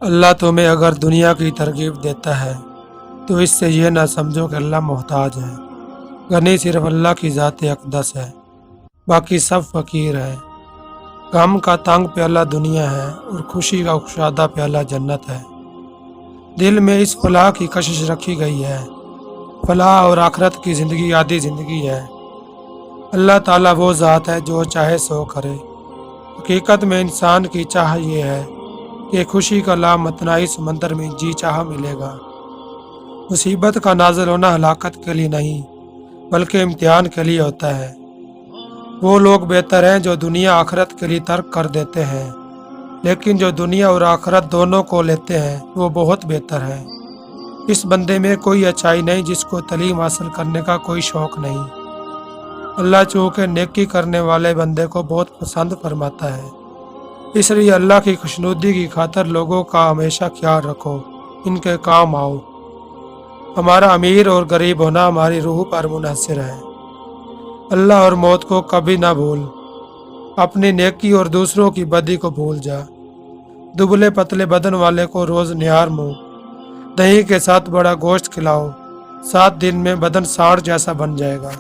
اللہ تمہیں اگر دنیا کی ترغیب دیتا ہے تو اس سے یہ نہ سمجھو کہ اللہ محتاج ہے۔ غنی صرف اللہ کی ذات اقدس ہے، باقی سب فقیر ہے۔ غم کا تنگ پیالہ دنیا ہے اور خوشی کا کشادہ پیالہ جنت ہے۔ دل میں اس فلاح کی کشش رکھی گئی ہے، فلاح اور آخرت کی زندگی آدھی زندگی ہے۔ اللہ تعالیٰ وہ ذات ہے جو چاہے سو کرے۔ حقیقت میں انسان کی چاہ یہ ہے کہ خوشی کا لامتناہی سمندر میں جی چاہ ملے گا۔ مصیبت کا نازل ہونا ہلاکت کے لیے نہیں بلکہ امتحان کے لیے ہوتا ہے۔ وہ لوگ بہتر ہیں جو دنیا آخرت کے لیے ترک کر دیتے ہیں، لیکن جو دنیا اور آخرت دونوں کو لیتے ہیں وہ بہت بہتر ہے۔ اس بندے میں کوئی اچھائی نہیں جس کو تعلیم حاصل کرنے کا کوئی شوق نہیں۔ اللہ چونکہ نیکی کرنے والے بندے کو بہت پسند فرماتا ہے، اس لیے اللہ کی خوشنودی کی خاطر لوگوں کا ہمیشہ خیال رکھو، ان کے کام آؤ۔ ہمارا امیر اور غریب ہونا ہماری روح پر منحصر ہے۔ اللہ اور موت کو کبھی نہ بھول، اپنی نیکی اور دوسروں کی بدی کو بھول جا۔ دبلے پتلے بدن والے کو روز نہار منہ دہی کے ساتھ بڑا گوشت کھلاؤ، 7 دن میں بدن ساڑھ جیسا بن جائے گا۔